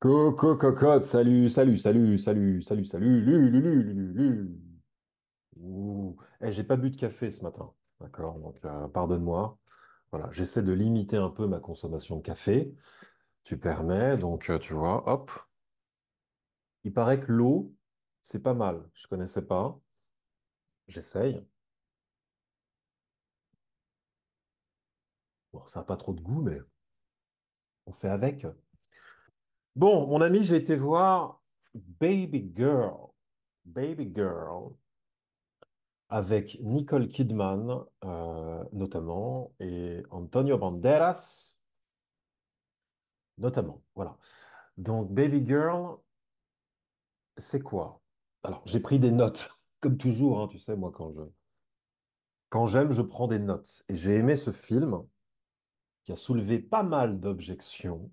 Cocotte, salut, salut, salut, salut, salut, salut, lu. Ouh. J'ai pas bu de café ce matin, d'accord? Donc, pardonne-moi. Voilà, j'essaie de limiter un peu ma consommation de café. Tu permets, donc, tu vois, hop. Il paraît que l'eau, c'est pas mal. Je connaissais pas. J'essaye. Bon, ça n'a pas trop de goût, mais on fait avec. Bon, mon ami, j'ai été voir Baby Girl. Baby Girl. Avec Nicole Kidman, notamment, et Antonio Banderas, notamment. Voilà. Donc, Baby Girl, c'est quoi? Alors, j'ai pris des notes, comme toujours, hein, tu sais, moi, quand j'aime, je prends des notes. Et j'ai aimé ce film, qui a soulevé pas mal d'objections,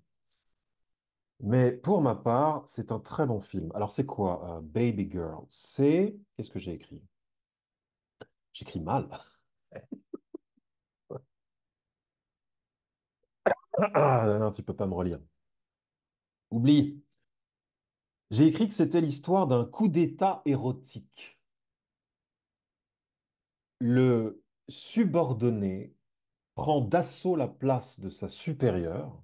mais pour ma part, c'est un très bon film. Alors, c'est quoi, Baby Girl? Qu'est-ce que j'ai écrit? J'écris mal. Ah, non, tu peux pas me relire. Oublie. J'ai écrit que c'était l'histoire d'un coup d'État érotique. Le subordonné prend d'assaut la place de sa supérieure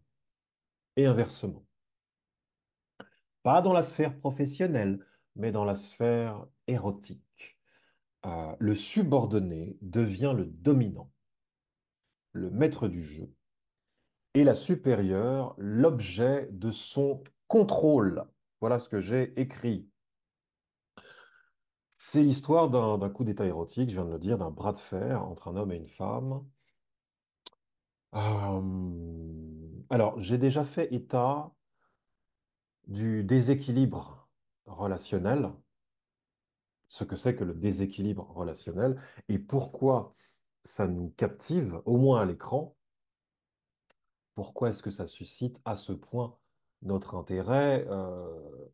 et inversement. Pas dans la sphère professionnelle, mais dans la sphère érotique. Le subordonné devient le dominant, le maître du jeu, et la supérieure l'objet de son contrôle. Voilà ce que j'ai écrit. C'est l'histoire d'un coup d'état érotique, je viens de le dire, d'un bras de fer entre un homme et une femme. Alors, j'ai déjà fait état du déséquilibre relationnel, ce que c'est que le déséquilibre relationnel et pourquoi ça nous captive, au moins à l'écran, pourquoi est-ce que ça suscite à ce point notre intérêt.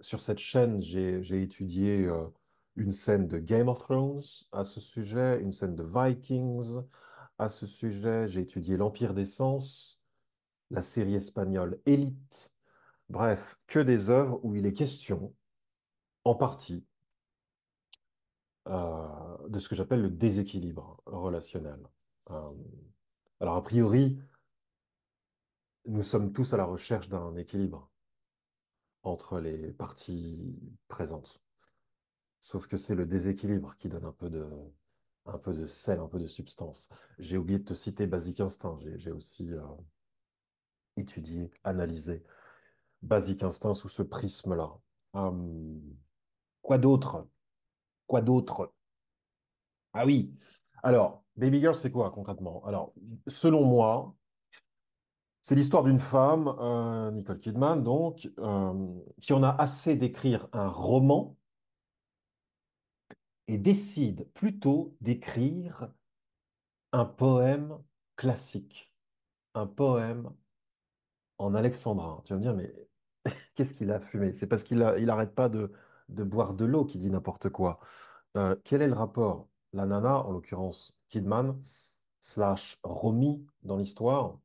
Sur cette chaîne, j'ai étudié une scène de Game of Thrones à ce sujet, une scène de Vikings à ce sujet, j'ai étudié l'Empire des Sens, la série espagnole Élite. Bref, que des œuvres où il est question, en partie, de ce que j'appelle le déséquilibre relationnel. Euh, alors, a priori, nous sommes tous à la recherche d'un équilibre entre les parties présentes. Sauf que c'est le déséquilibre qui donne un peu de sel, un peu de substance. J'ai oublié de te citer Basic Instinct. J'ai aussi étudié, analysé Basic Instinct sous ce prisme-là. Hum, quoi d'autre? Quoi d'autre? Ah oui. Alors, Baby Girl, c'est quoi concrètement? Alors, selon moi, c'est l'histoire d'une femme, Nicole Kidman, donc, qui en a assez d'écrire un roman et décide plutôt d'écrire un poème classique, un poème en alexandrin. Tu vas me dire, mais qu'est-ce qu'il a fumé? C'est parce il arrête pas de boire de l'eau qu'il dit n'importe quoi. Quel est le rapport? La nana, en l'occurrence Kidman, slash Romy dans l'histoire,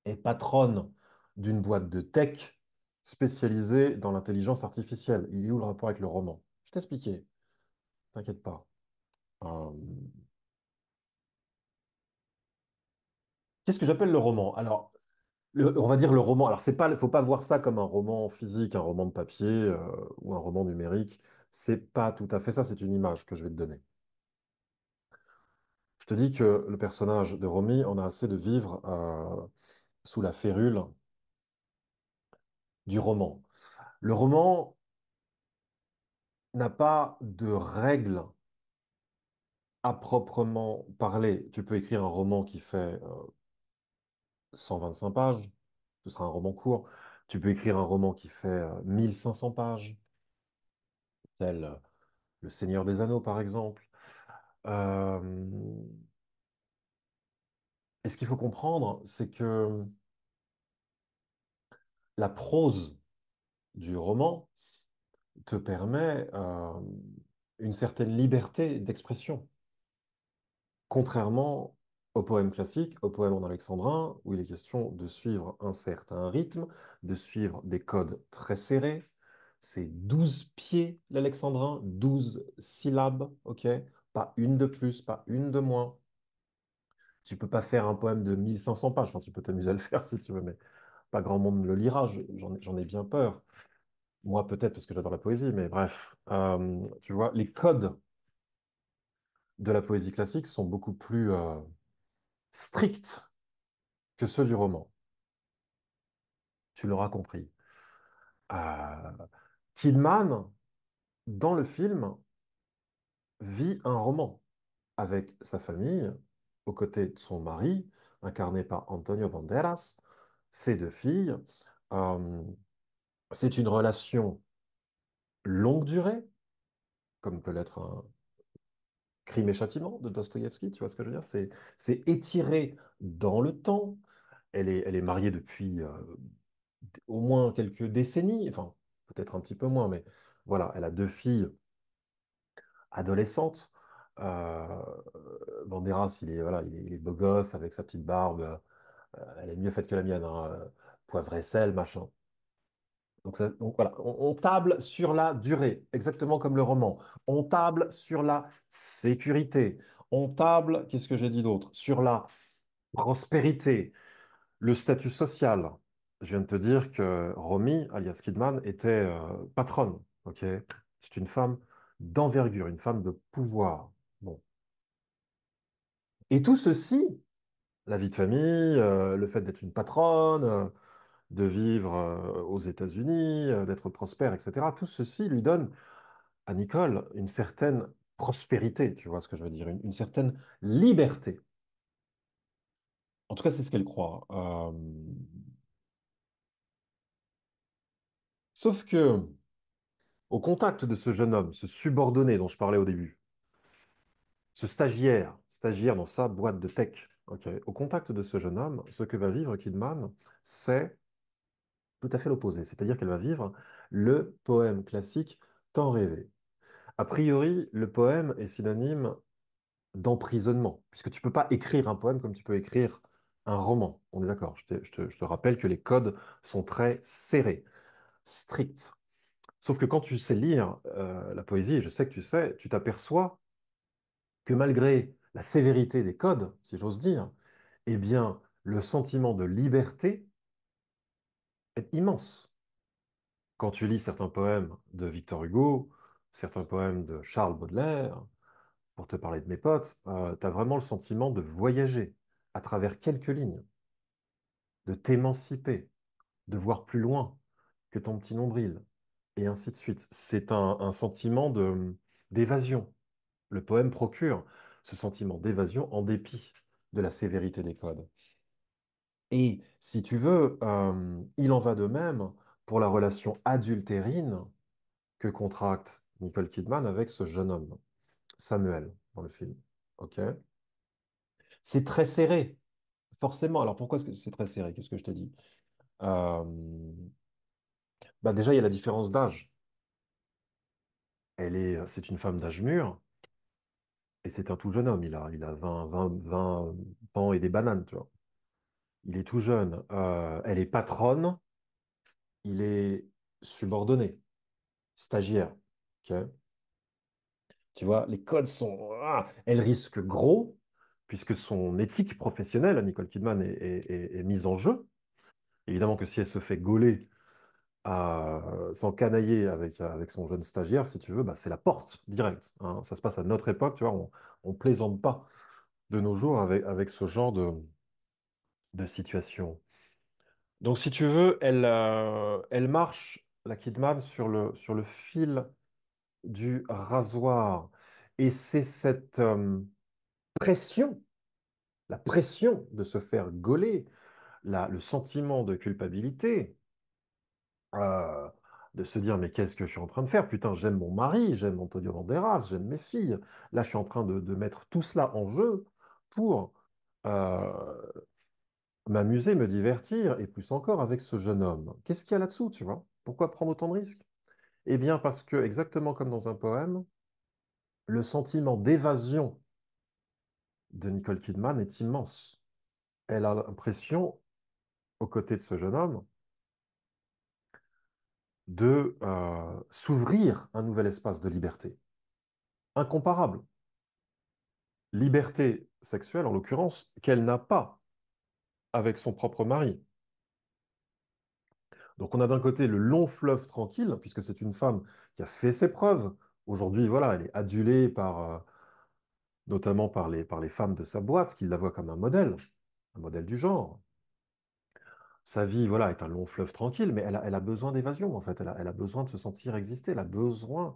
est patronne d'une boîte de tech spécialisée dans l'intelligence artificielle. Il est où le rapport avec le roman? Je t'ai expliqué, t'inquiète pas. Euh, Qu'est-ce que j'appelle le roman? Alors, on va dire le roman. Alors, c'est pas, faut pas voir ça comme un roman physique, un roman de papier ou un roman numérique. C'est pas tout à fait ça. C'est une image que je vais te donner. Je te dis que le personnage de Romy en a assez de vivre sous la férule du roman. Le roman n'a pas de règles à proprement parler. Tu peux écrire un roman qui fait 125 pages, ce sera un roman court. Tu peux écrire un roman qui fait 1500 pages, tel Le Seigneur des Anneaux, par exemple. Euh, et ce qu'il faut comprendre, c'est que la prose du roman te permet une certaine liberté d'expression, contrairement au poème classique, au poème en alexandrin, où il est question de suivre un certain rythme, de suivre des codes très serrés. C'est 12 pieds l'alexandrin, 12 syllabes, ok? Pas une de plus, pas une de moins. Tu peux pas faire un poème de 1500 pages, enfin, tu peux t'amuser à le faire si tu veux, mais pas grand monde le lira, j'en ai bien peur. Moi, peut-être parce que j'adore la poésie, mais bref. Tu vois, les codes de la poésie classique sont beaucoup plus stricts que ceux du roman. Tu l'auras compris. Euh, Kidman, dans le film, vit un roman avec sa famille, aux côtés de son mari, incarné par Antonio Banderas, ses deux filles. Euh, c'est une relation longue durée, comme peut l'être un Crime et Châtiment de Dostoïevski, tu vois ce que je veux dire? C'est étiré dans le temps. Elle est mariée depuis au moins quelques décennies, enfin, peut-être un petit peu moins, mais voilà, elle a deux filles adolescente. Euh, Banderas, voilà, il est beau gosse avec sa petite barbe. Elle est mieux faite que la mienne, hein, poivre et sel, machin. Donc voilà, on table sur la durée, exactement comme le roman. On table sur la sécurité. On table, qu'est-ce que j'ai dit d'autre? Sur la prospérité, le statut social. Je viens de te dire que Romy, alias Kidman, était patronne. Ok, c'est une femme d'envergure, une femme de pouvoir. Bon. Et tout ceci, la vie de famille, le fait d'être une patronne, de vivre aux États-Unis, d'être prospère, etc., tout ceci lui donne à Nicole une certaine prospérité, tu vois ce que je veux dire, une certaine liberté. En tout cas, c'est ce qu'elle croit. Sauf que, au contact de ce jeune homme, ce subordonné dont je parlais au début, ce stagiaire dans sa boîte de tech, ok, au contact de ce jeune homme, ce que va vivre Kidman, c'est tout à fait l'opposé, c'est-à-dire qu'elle va vivre le poème classique tant rêvé. A priori, le poème est synonyme d'emprisonnement, puisque tu peux pas écrire un poème comme tu peux écrire un roman. On est d'accord, je te rappelle que les codes sont très serrés, stricts. Sauf que quand tu sais lire la poésie, et je sais que tu sais, tu t'aperçois que malgré la sévérité des codes, si j'ose dire, eh bien, le sentiment de liberté est immense. Quand tu lis certains poèmes de Victor Hugo, certains poèmes de Charles Baudelaire, pour te parler de mes potes, tu as vraiment le sentiment de voyager à travers quelques lignes, de t'émanciper, de voir plus loin que ton petit nombril, et ainsi de suite. C'est un sentiment d'évasion. Le poème procure ce sentiment d'évasion en dépit de la sévérité des codes. Et si tu veux, il en va de même pour la relation adultérine que contracte Nicole Kidman avec ce jeune homme, Samuel, dans le film. Ok? C'est très serré, forcément. Alors pourquoi est-ce que c'est très serré? Qu'est-ce que je te dis? Euh, Bah déjà, il y a la différence d'âge. C'est une femme d'âge mûr et c'est un tout jeune homme. Il a 20 ans et des bananes, tu vois. Il est tout jeune. Elle est patronne, il est subordonné, stagiaire. Ok. Tu vois, les codes sont... elle risque gros, puisque son éthique professionnelle, à Nicole Kidman, est mise en jeu. Évidemment que si elle se fait gauler à s'encanailler avec son jeune stagiaire, si tu veux, bah, c'est la porte directe, hein. Ça se passe à notre époque, tu vois, on plaisante pas de nos jours avec ce genre de situation. Donc, si tu veux, elle marche, la Kidman, sur le fil du rasoir. Et c'est cette pression, la pression de se faire gauler, le sentiment de culpabilité, euh, de se dire, mais qu'est-ce que je suis en train de faire? Putain, j'aime mon mari, j'aime Antonio Banderas, j'aime mes filles. Là, je suis en train de mettre tout cela en jeu pour euh, m'amuser, me divertir, et plus encore avec ce jeune homme. Qu'est-ce qu'il y a là-dessous, tu vois? Pourquoi prendre autant de risques? Eh bien, parce que, exactement comme dans un poème, le sentiment d'évasion de Nicole Kidman est immense. Elle a l'impression, aux côtés de ce jeune homme, de s'ouvrir un nouvel espace de liberté, incomparable. Liberté sexuelle, en l'occurrence, qu'elle n'a pas avec son propre mari. Donc on a d'un côté le long fleuve tranquille, puisque c'est une femme qui a fait ses preuves. Aujourd'hui, voilà, elle est adulée notamment par les femmes de sa boîte, qui la voient comme un modèle du genre. Sa vie, voilà, est un long fleuve tranquille, mais elle a besoin d'évasion, en fait. Elle a besoin de se sentir exister, elle a besoin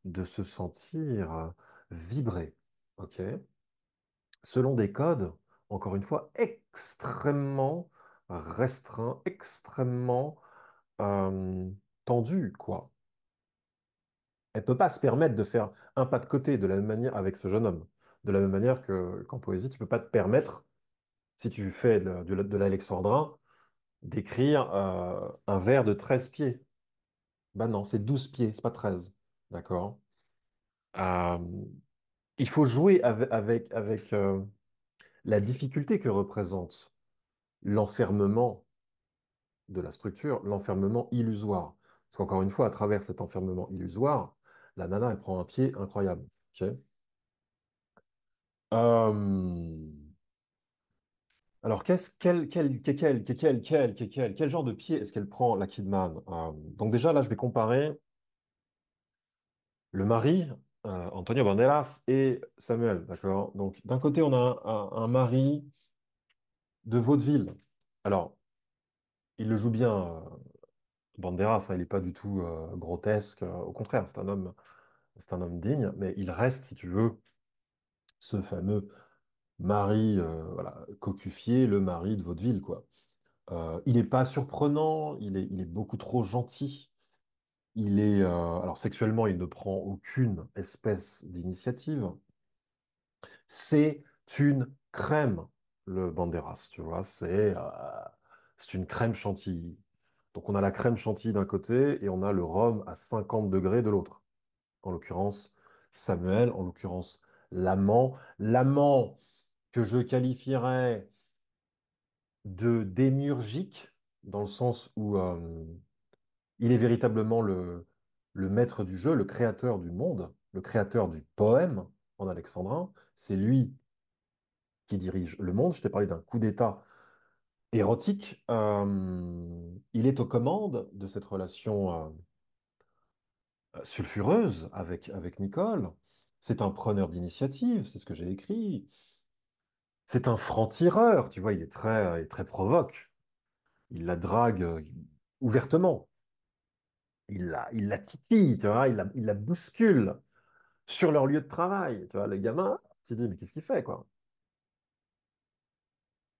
de se sentir vibrer. OK? Selon des codes, encore une fois, extrêmement restreints, extrêmement euh, tendus, quoi. Elle peut pas se permettre de faire un pas de côté de la même manière avec ce jeune homme. De la même manière qu'en poésie, tu peux pas te permettre, si tu fais de l'alexandrin, d'écrire un vers de 13 pieds. Ben non, c'est 12 pieds, c'est pas 13. D'accord? Euh, il faut jouer avec la difficulté que représente l'enfermement de la structure, l'enfermement illusoire. Parce qu'encore une fois, à travers cet enfermement illusoire, la nana, elle prend un pied incroyable. Ok. Euh, Alors, quel genre de pied est-ce qu'elle prend, la Kidman? Donc déjà, là, je vais comparer le mari, Antonio Banderas, et Samuel, d'accord? Donc, d'un côté, on a un mari de vaudeville. Alors, il le joue bien, Banderas, hein, il n'est pas du tout grotesque. Au contraire, c'est un homme digne, mais il reste, si tu veux, ce fameux mari, voilà, cocufié, le mari de vaudeville, quoi. Il n'est pas surprenant, il est beaucoup trop gentil. Alors sexuellement, il ne prend aucune espèce d'initiative. C'est une crème, le Banderas, tu vois. C'est une crème chantilly. Donc on a la crème chantilly d'un côté et on a le rhum à 50 degrés de l'autre. En l'occurrence, Samuel, en l'occurrence, l'amant que je qualifierais de démiurgique, dans le sens où il est véritablement le maître du jeu, le créateur du monde, le créateur du poème en alexandrin. C'est lui qui dirige le monde. Je t'ai parlé d'un coup d'État érotique. Il est aux commandes de cette relation sulfureuse avec Nicole. C'est un preneur d'initiative, c'est ce que j'ai écrit. C'est un franc-tireur, tu vois, il est très provoque. Il la drague ouvertement. Il la titille, tu vois, il la bouscule sur leur lieu de travail. Tu vois, le gamin, tu te dis, mais qu'est-ce qu'il fait, quoi?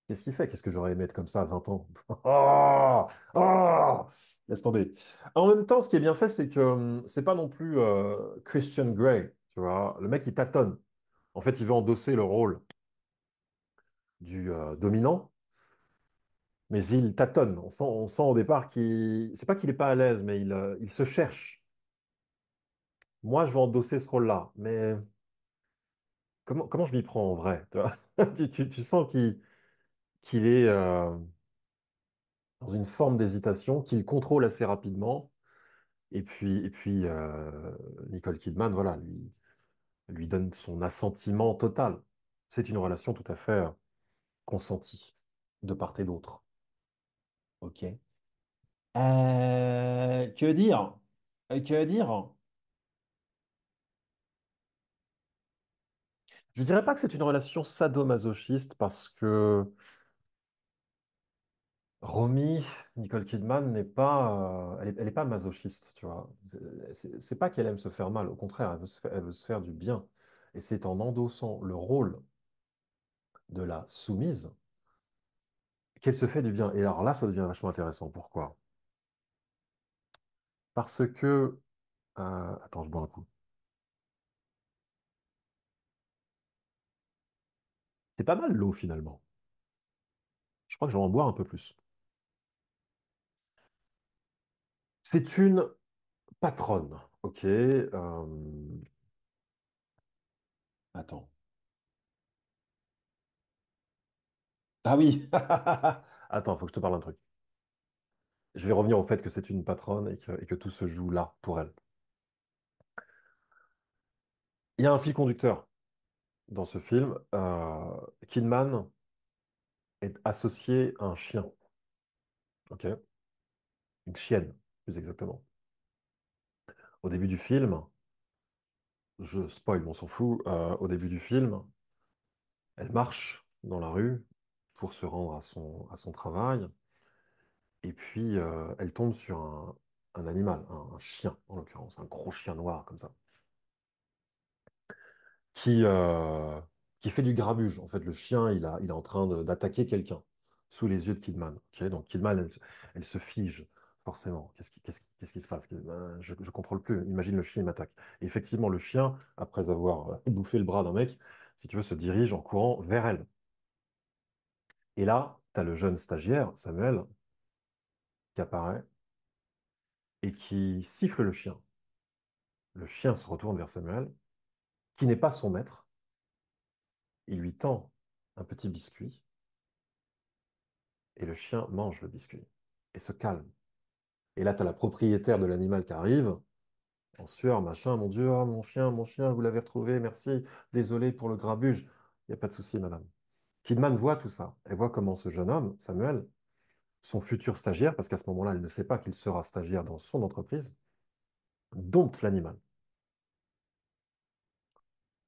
Qu'est-ce qu'il fait? Qu'est-ce que j'aurais aimé être comme ça à 20 ans? Oh! Oh! Laisse tomber. En même temps, ce qui est bien fait, c'est que c'est pas non plus Christian Grey, tu vois. Le mec, il tâtonne. En fait, il veut endosser le rôle du dominant, mais il tâtonne. On sent au départ qu'il... C'est pas qu'il est pas à l'aise, mais il se cherche. Moi, je vais endosser ce rôle-là, mais comment je m'y prends en vrai, tu vois? Tu sens qu'il est dans une forme d'hésitation, qu'il contrôle assez rapidement. Nicole Kidman, voilà, lui donne son assentiment total. C'est une relation tout à fait consentie, de part et d'autre. Ok. Que dire? Que dire? Je dirais pas que c'est une relation sadomasochiste parce que Romy, Nicole Kidman n'est pas, elle est pas masochiste, tu vois. C'est pas qu'elle aime se faire mal, au contraire, elle veut se faire du bien. Et c'est en endossant le rôle de la soumise qu'elle se fait du bien. Et alors là, ça devient vachement intéressant. Pourquoi? Parce que, attends, je bois un coup. C'est pas mal l'eau finalement. Je crois que je vais en boire un peu plus. C'est une patronne, ok. Attends. Ah oui! Attends, faut que je te parle d'un truc. Je vais revenir au fait que c'est une patronne et que tout se joue là pour elle. Il y a un fil conducteur dans ce film. Kidman est associé à un chien, ok? Une chienne, plus exactement. Au début du film, je spoil, mais on s'en fout. Au début du film, elle marche dans la rue pour se rendre à son travail, et puis elle tombe sur un animal, un chien en l'occurrence, un gros chien noir comme ça, qui, euh, qui fait du grabuge. En fait, le chien, il est en train d'attaquer quelqu'un sous les yeux de Kidman. Ok, donc Kidman, elle se fige, forcément. Qu'est-ce qui se passe? Je ne contrôle plus. Imagine le chien, il m'attaque. Et effectivement, le chien, après avoir bouffé le bras d'un mec, si tu veux, se dirige en courant vers elle. Et là, tu as le jeune stagiaire, Samuel, qui apparaît et qui siffle le chien. Le chien se retourne vers Samuel, qui n'est pas son maître. Il lui tend un petit biscuit et le chien mange le biscuit et se calme. Et là, tu as la propriétaire de l'animal qui arrive, en sueur, machin, mon Dieu, oh, mon chien, vous l'avez retrouvé, merci, désolé pour le grabuge. Il n'y a pas de souci, madame. Kidman voit tout ça. Elle voit comment ce jeune homme, Samuel, son futur stagiaire, parce qu'à ce moment-là, elle ne sait pas qu'il sera stagiaire dans son entreprise, dompte l'animal.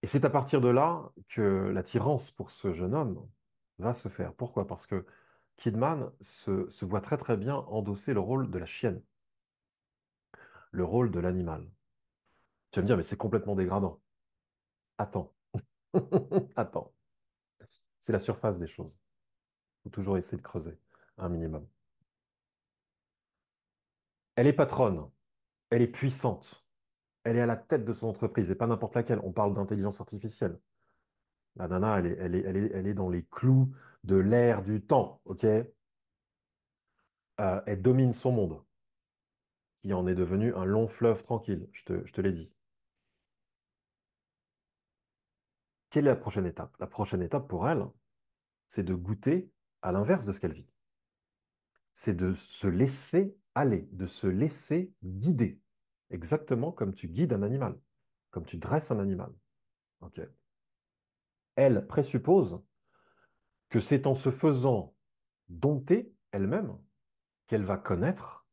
Et c'est à partir de là que l'attirance pour ce jeune homme va se faire. Pourquoi? Parce que Kidman se voit très très bien endosser le rôle de la chienne, le rôle de l'animal. Tu vas me dire, mais c'est complètement dégradant. Attends, attends. C'est la surface des choses. Il faut toujours essayer de creuser un minimum. Elle est patronne, elle est puissante, elle est à la tête de son entreprise, et pas n'importe laquelle. On parle d'intelligence artificielle. La nana, elle est dans les clous de l'ère du temps, ok? Elle domine son monde, qui en est devenu un long fleuve tranquille, je te l'ai dit. Quelle est la prochaine étape? La prochaine étape pour elle, c'est de goûter à l'inverse de ce qu'elle vit. C'est de se laisser aller, de se laisser guider, exactement comme tu guides un animal, comme tu dresses un animal. Ok. Elle présuppose que c'est en se faisant dompter elle-même qu'elle va connaître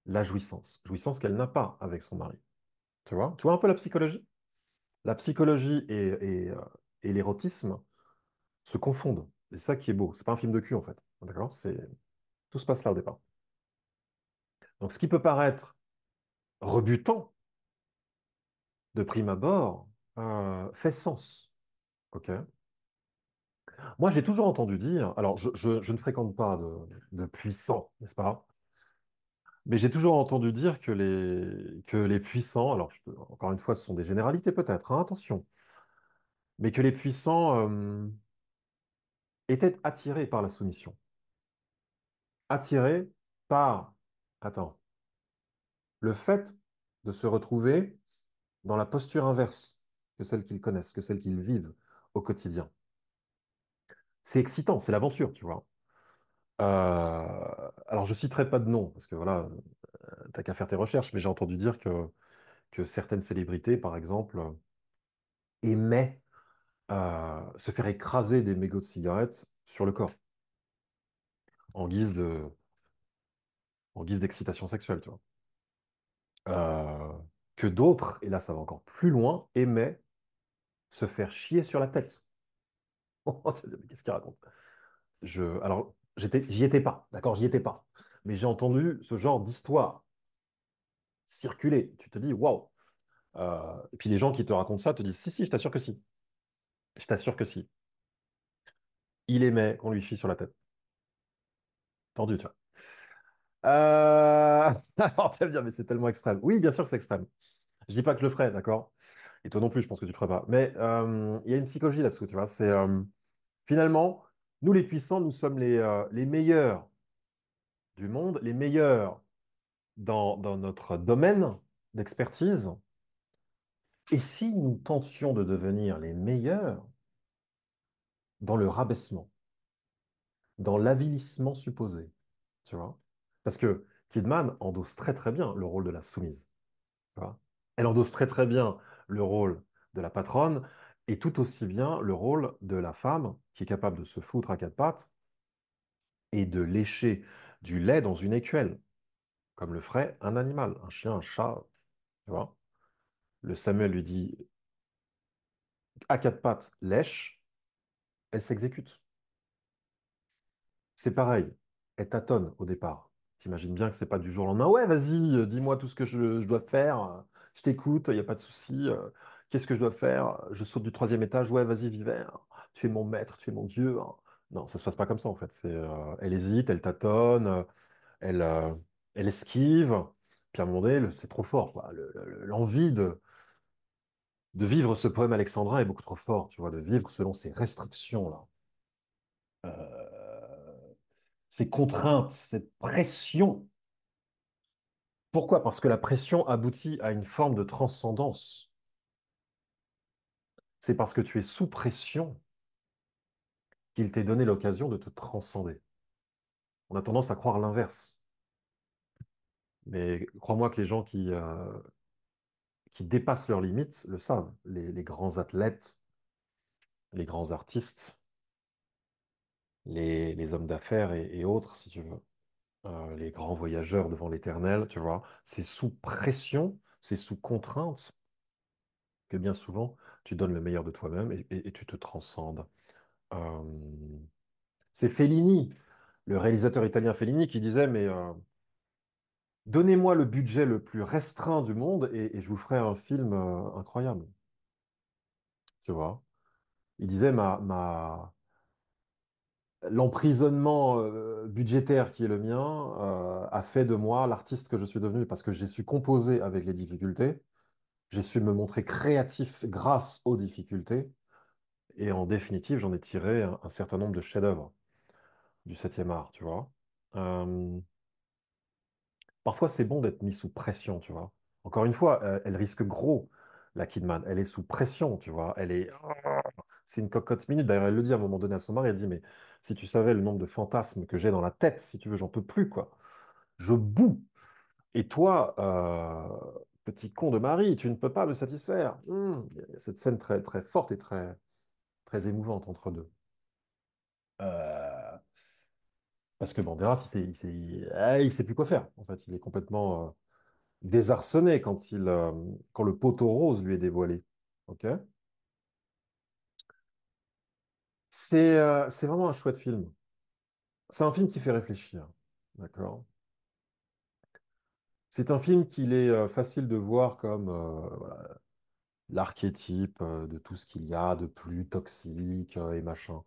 la jouissance, jouissance qu'elle n'a pas avec son mari. Tu vois un peu la psychologie? La psychologie et l'érotisme se confondent. C'est ça qui est beau. C'est pas un film de cul en fait. D'accord? Tout se passe là au départ. Donc, ce qui peut paraître rebutant de prime abord fait sens. Ok. Moi, j'ai toujours entendu dire, alors je ne fréquente pas de puissants, n'est-ce pas? Mais j'ai toujours entendu dire que les puissants, alors encore une fois, ce sont des généralités peut-être, hein, attention, mais que les puissants étaient attirés par la soumission, attirés par, attends, le fait de se retrouver dans la posture inverse que celle qu'ils connaissent, que celle qu'ils vivent au quotidien. C'est excitant, c'est l'aventure, tu vois. Alors, je citerai pas de nom, parce que voilà, t'as qu'à faire tes recherches, mais j'ai entendu dire que certaines célébrités, par exemple, aimaient se faire écraser des mégots de cigarettes sur le corps, en guise en guise d'excitation sexuelle, tu vois. Euh, que d'autres, et là ça va encore plus loin, aimaient se faire chier sur la tête. Oh, tu vas dire, mais qu'est-ce qu'il raconte? Alors, j'y étais pas, d'accord, j'y étais pas. Mais j'ai entendu ce genre d'histoire circuler. Tu te dis, waouh! Et puis les gens qui te racontent ça te disent, si, si, je t'assure que si. Je t'assure que si. Il aimait qu'on lui chie sur la tête. Tendu, tu vois. Alors, tu vas me dire, mais c'est tellement extrême. Oui, bien sûr que c'est extrême. Je dis pas que je le ferais, d'accord? Et toi non plus, je pense que tu le ferais pas. Mais il y a une psychologie là-dessous, tu vois. Finalement, nous les puissants, nous sommes les meilleurs du monde, les meilleurs dans notre domaine d'expertise. Et si nous tentions de devenir les meilleurs dans le rabaissement, dans l'avilissement supposé, tu vois. Parce que Kidman endosse très très bien le rôle de la soumise, tu vois. Elle endosse très très bien le rôle de la patronne et tout aussi bien le rôle de la femme qui est capable de se foutre à quatre pattes et de lécher du lait dans une écuelle, comme le ferait un animal, un chien, un chat, tu vois. Le Samuel lui dit à quatre pattes, lèche, elle s'exécute. C'est pareil, elle tâtonne au départ. T'imagines bien que c'est pas du jour au lendemain. Ouais, vas-y, dis-moi tout ce que je dois faire. Je t'écoute, il n'y a pas de souci. Qu'est-ce que je dois faire? Je saute du troisième étage. Ouais, vas-y, Viver. Tu es mon maître, tu es mon Dieu. Non, ça se passe pas comme ça en fait. Elle hésite, elle tâtonne, elle, euh, elle esquive. Puis à un moment donné, c'est trop fort, quoi. L'envie de vivre ce poème alexandrin est beaucoup trop fort, tu vois, de vivre selon ces restrictions-là. Ces contraintes, cette pression. Pourquoi? Parce que la pression aboutit à une forme de transcendance. C'est parce que tu es sous pression qu'il t'est donné l'occasion de te transcender. On a tendance à croire l'inverse. Mais crois-moi que les gens qui dépassent leurs limites le savent. Les grands athlètes, les grands artistes, les hommes d'affaires et autres, si tu veux, les grands voyageurs devant l'éternel, tu vois, c'est sous pression, c'est sous contrainte que bien souvent tu donnes le meilleur de toi-même et tu te transcendes. Euh, c'est Fellini, le réalisateur italien Fellini, qui disait, mais donnez-moi le budget le plus restreint du monde et je vous ferai un film incroyable. Tu vois? Il disait, l'emprisonnement budgétaire qui est le mien a fait de moi l'artiste que je suis devenu parce que j'ai su composer avec les difficultés, j'ai su me montrer créatif grâce aux difficultés et en définitive, j'en ai tiré un certain nombre de chefs-d'œuvre du septième art, tu vois. Euh, Parfois, c'est bon d'être mis sous pression, tu vois. Encore une fois, elle risque gros, la Kidman. Elle est sous pression, tu vois. C'est une cocotte minute. D'ailleurs, elle le dit à un moment donné à son mari, elle dit, mais si tu savais le nombre de fantasmes que j'ai dans la tête, si tu veux, j'en peux plus, quoi. Je boue. Et toi, petit con de mari, tu ne peux pas me satisfaire. Il y a cette scène très, très forte et très, très émouvante entre deux. Euh, Parce que Banderas, il sait plus quoi faire. En fait, il est complètement désarçonné quand le poteau rose lui est dévoilé. Ok? C'est vraiment un chouette film. C'est un film qui fait réfléchir. D'accord? C'est un film qu'il est facile de voir comme voilà, l'archétype de tout ce qu'il y a de plus toxique et machin.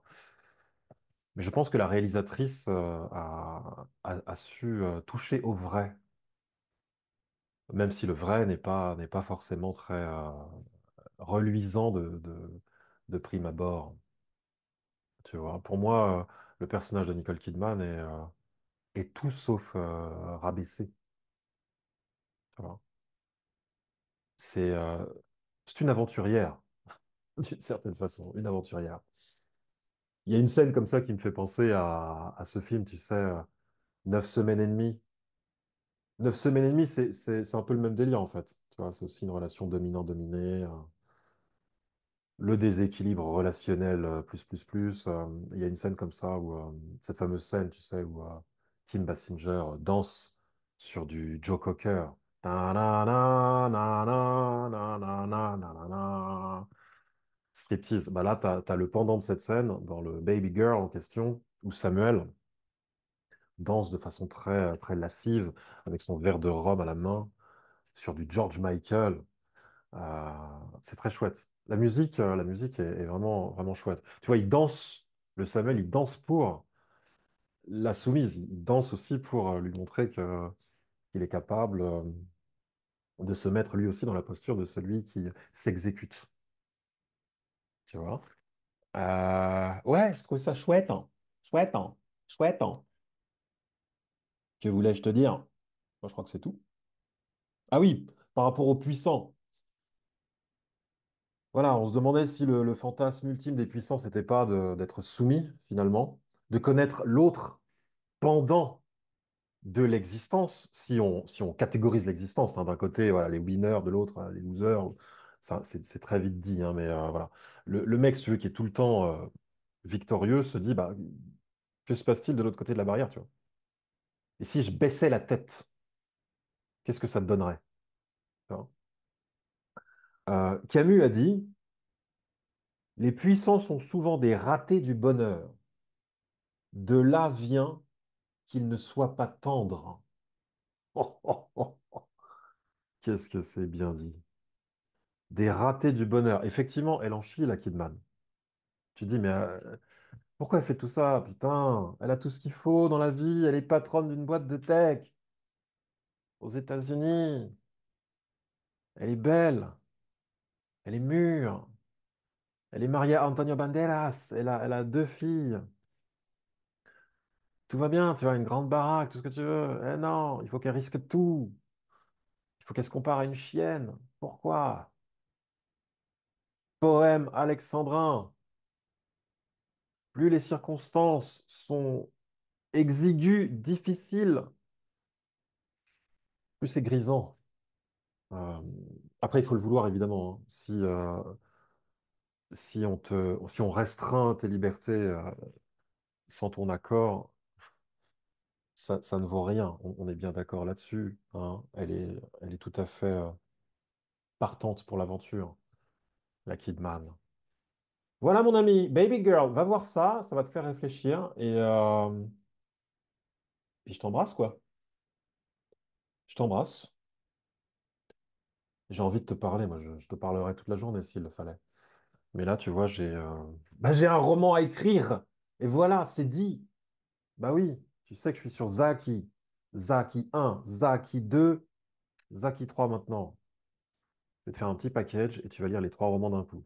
Mais je pense que la réalisatrice a su toucher au vrai, même si le vrai n'est pas forcément très reluisant de prime abord. Tu vois, pour moi, le personnage de Nicole Kidman est tout sauf rabaissé. Tu vois. C'est euh, c'est une aventurière, d'une certaine façon, une aventurière. Il y a une scène comme ça qui me fait penser à ce film, tu sais, 9 semaines et demie. 9 semaines et demie, c'est un peu le même délire en fait. Tu vois, c'est aussi une relation dominant-dominé. Le déséquilibre relationnel Il y a une scène comme ça où cette fameuse scène, tu sais, où Kim Basinger danse sur du Joe Cocker. Ta-na-na, na-na, na-na-na, na-na-na. Striptease. Bah là, t'as le pendant de cette scène dans le Baby Girl en question, où Samuel danse de façon très, très lascive avec son verre de rhum à la main sur du George Michael. C'est très chouette. La musique est vraiment, vraiment chouette. Tu vois, le Samuel, il danse pour la soumise. Il danse aussi pour lui montrer qu'il est capable de se mettre lui aussi dans la posture de celui qui s'exécute. Tu vois? Ouais, je trouve ça chouette, hein. Chouette, hein. Chouette, hein. Que voulais-je te dire? Moi, je crois que c'est tout. Ah oui, par rapport aux puissants. Voilà, on se demandait si le fantasme ultime des puissants, c'était pas d'être soumis, finalement. de connaître l'autre pendant de l'existence, si on catégorise l'existence, hein, d'un côté, voilà, les winners, de l'autre, les losers, ça, c'est très vite dit, hein, mais voilà. Le mec, si tu veux, qui est tout le temps victorieux, se dit, bah, que se passe-t-il de l'autre côté de la barrière, tu vois? Et si je baissais la tête, qu'est-ce que ça te donnerait? Tu vois. Camus a dit, les puissants sont souvent des ratés du bonheur. De là vient qu'ils ne soient pas tendres. Oh, oh, oh, oh. Qu'est-ce que c'est bien dit. Des ratés du bonheur. Effectivement, elle en chie, la Kidman. Tu dis, mais pourquoi elle fait tout ça? Putain, elle a tout ce qu'il faut dans la vie. Elle est patronne d'une boîte de tech aux États-Unis. Elle est belle. Elle est mûre. Elle est mariée à Antonio Banderas. Elle a deux filles. Tout va bien, tu vois, une grande baraque, tout ce que tu veux. Eh non, il faut qu'elle risque tout. Il faut qu'elle se compare à une chienne. Pourquoi? Poème alexandrin. Plus les circonstances sont exiguës, difficiles, plus c'est grisant. Euh, Après, il faut le vouloir, évidemment, hein. Si on restreint tes libertés sans ton accord, ça ne vaut rien. On est bien d'accord là-dessus, hein. Elle est tout à fait partante pour l'aventure, la Kidman. Voilà, mon ami, Baby Girl, va voir ça, ça va te faire réfléchir et je t'embrasse, quoi. Je t'embrasse. J'ai envie de te parler, moi, je te parlerai toute la journée s'il le fallait. Mais là, tu vois, j'ai un roman à écrire. Et voilà, c'est dit. Bah oui, tu sais que je suis sur Zaki. Zaki 1, Zaki 2, Zaki 3 maintenant. Je vais te faire un petit package et tu vas lire les trois romans d'un coup.